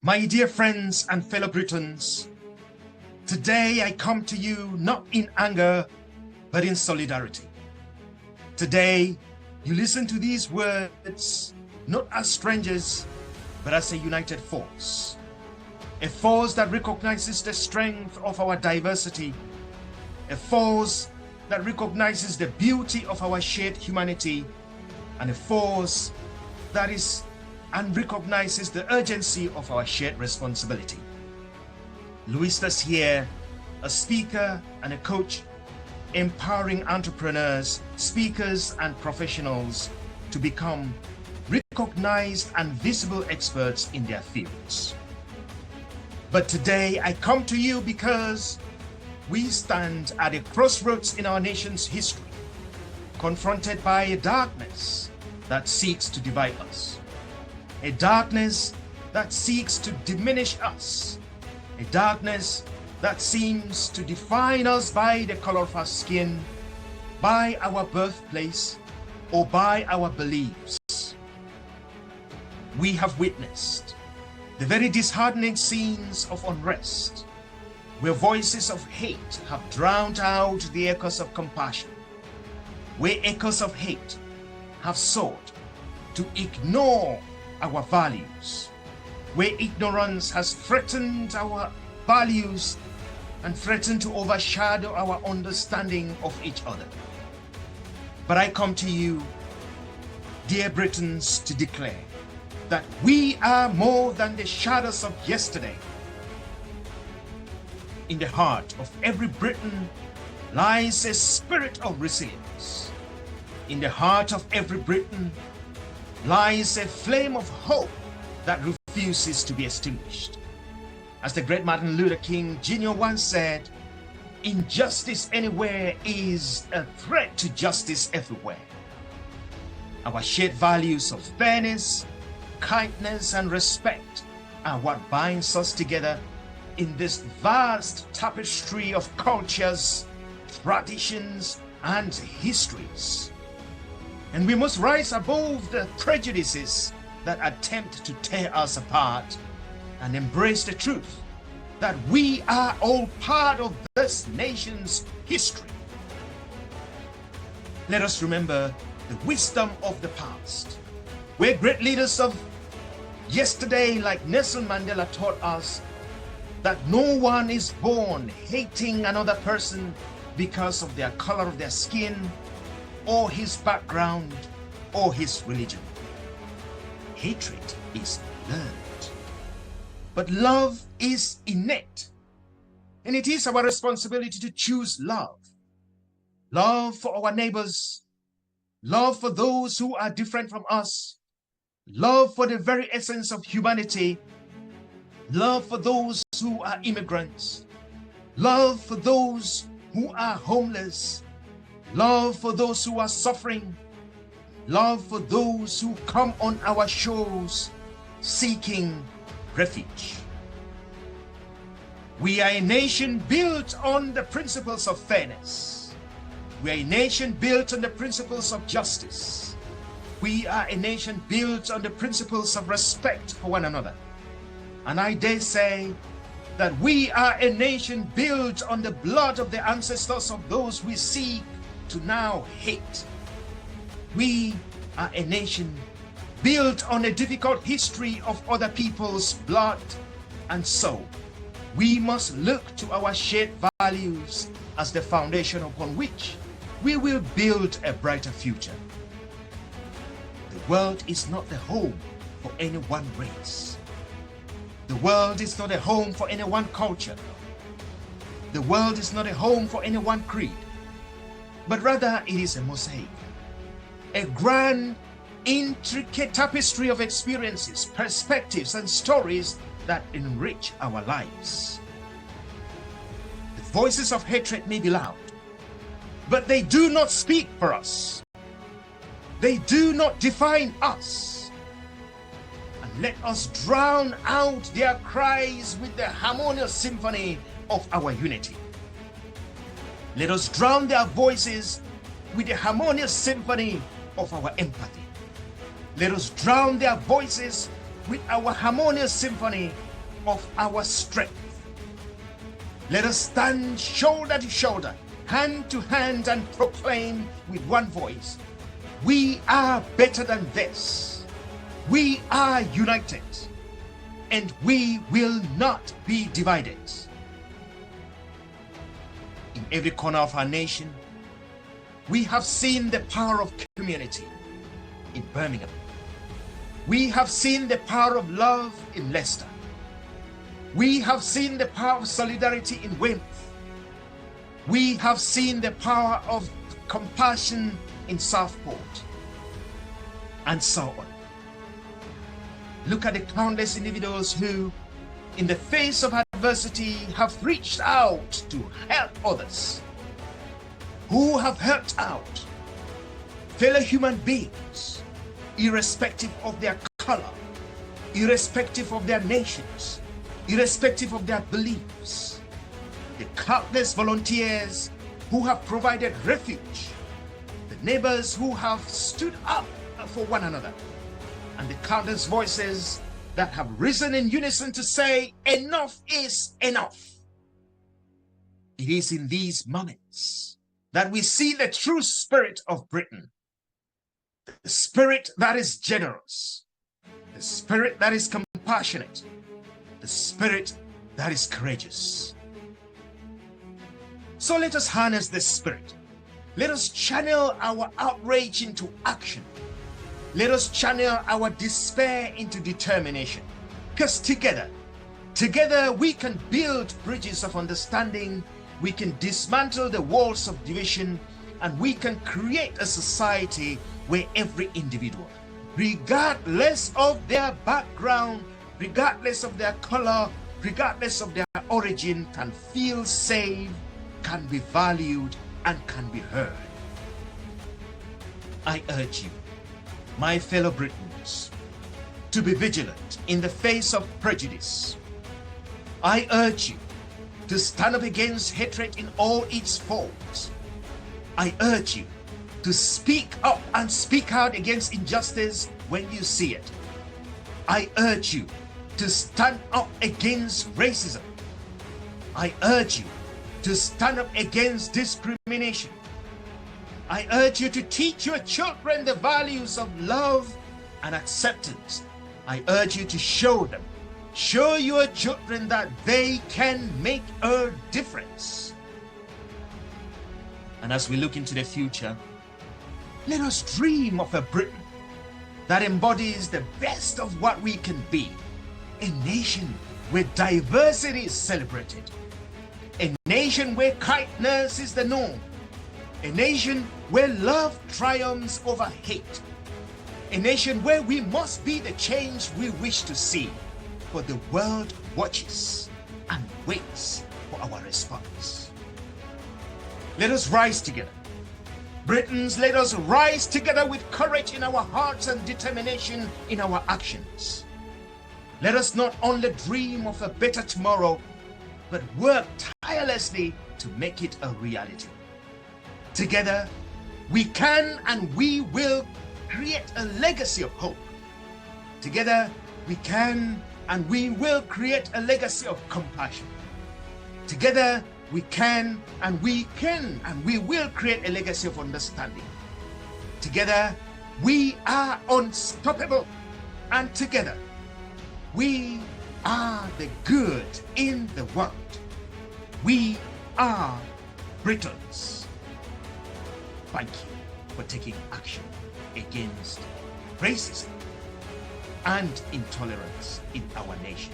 My dear friends and fellow Britons, today I come to you not in anger, but in solidarity. Today, you listen to these words not as strangers, but as a united force. A force that recognizes the strength of our diversity. A force that recognizes the beauty of our shared humanity. And a force that is and recognizes the urgency of our shared responsibility. Luis is here, a speaker and a coach, empowering entrepreneurs, speakers, and professionals to become recognized and visible experts in their fields. But today I come to you because we stand at a crossroads in our nation's history, confronted by a darkness that seeks to divide us. A darkness that seeks to diminish us. A darkness that seems to define us by the color of our skin, by our birthplace, or by our beliefs. We have witnessed the very disheartening scenes of unrest, where voices of hate have drowned out the echoes of compassion, where echoes of hate have sought to ignore our values, where ignorance has threatened our values and threatened to overshadow our understanding of each other. But I come to you, dear Britons, to declare that we are more than the shadows of yesterday. In the heart of every Briton lies a spirit of resilience. In the heart of every Briton lies a flame of hope that refuses to be extinguished. As the great Martin Luther King Jr. once said, injustice anywhere is a threat to justice everywhere. Our shared values of fairness, kindness, and respect are what binds us together in this vast tapestry of cultures, traditions, and histories. And we must rise above the prejudices that attempt to tear us apart and embrace the truth that we are all part of this nation's history. Let us remember the wisdom of the past, where great leaders of yesterday like Nelson Mandela taught us that no one is born hating another person because of their color of their skin, or his background, or his religion. Hatred is learned, but love is innate, and it is our responsibility to choose love. Love for our neighbors, love for those who are different from us, love for the very essence of humanity, love for those who are immigrants, love for those who are homeless, love for those who are suffering, love for those who come on our shores seeking refuge. We are a nation built on the principles of fairness. We are a nation built on the principles of justice. We are a nation built on the principles of respect for one another. And I dare say that we are a nation built on the blood of the ancestors of those we seek to now hate. We are a nation built on a difficult history of other people's blood, and so we must look to our shared values as the foundation upon which we will build a brighter future. The world is not the home for any one race. The world is not a home for any one culture. The world is not a home for any one creed, but rather it is a mosaic, a grand, intricate tapestry of experiences, perspectives, and stories that enrich our lives. The voices of hatred may be loud, but they do not speak for us. They do not define us. And let us drown out their cries with the harmonious symphony of our unity. Let us drown their voices with the harmonious symphony of our empathy. Let us drown their voices with our harmonious symphony of our strength. Let us stand shoulder to shoulder, hand to hand, and proclaim with one voice, we are better than this. We are united, and we will not be divided. In every corner of our nation, we have seen the power of community in Birmingham. We have seen the power of love in Leicester. We have seen the power of solidarity in Weymouth. We have seen the power of compassion in Southport, and so on. Look at the countless individuals who, in the face of adversity, have reached out to help others, who have helped out fellow human beings, irrespective of their color, irrespective of their nations, irrespective of their beliefs. The countless volunteers who have provided refuge, the neighbors who have stood up for one another, and the countless voices that have risen in unison to say, enough is enough. It is in these moments that we see the true spirit of Britain, the spirit that is generous, the spirit that is compassionate, the spirit that is courageous. So let us harness this spirit. Let us channel our outrage into action. Let us channel our despair into determination. Because together we can build bridges of understanding, we can dismantle the walls of division, and we can create a society where every individual, regardless of their background, regardless of their color, regardless of their origin, can feel safe, can be valued, and can be heard. I urge you, my fellow Britons, to be vigilant in the face of prejudice. I urge you to stand up against hatred in all its forms. I urge you to speak up and speak out against injustice when you see it. I urge you to stand up against racism. I urge you to stand up against discrimination. I urge you to teach your children the values of love and acceptance. I urge you to show your children that they can make a difference. And as we look into the future, let us dream of a Britain that embodies the best of what we can be. A nation where diversity is celebrated. A nation where kindness is the norm. A nation where love triumphs over hate. A nation where we must be the change we wish to see. For the world watches and waits for our response. Let us rise together. Britons, let us rise together with courage in our hearts and determination in our actions. Let us not only dream of a better tomorrow, but work tirelessly to make it a reality. Together, we can and we will create a legacy of hope. Together, we can and we will create a legacy of compassion. Together, we can and we will create a legacy of understanding. Together, we are unstoppable. And together, we are the good in the world. We are Britons. Thank you for taking action against racism and intolerance in our nation.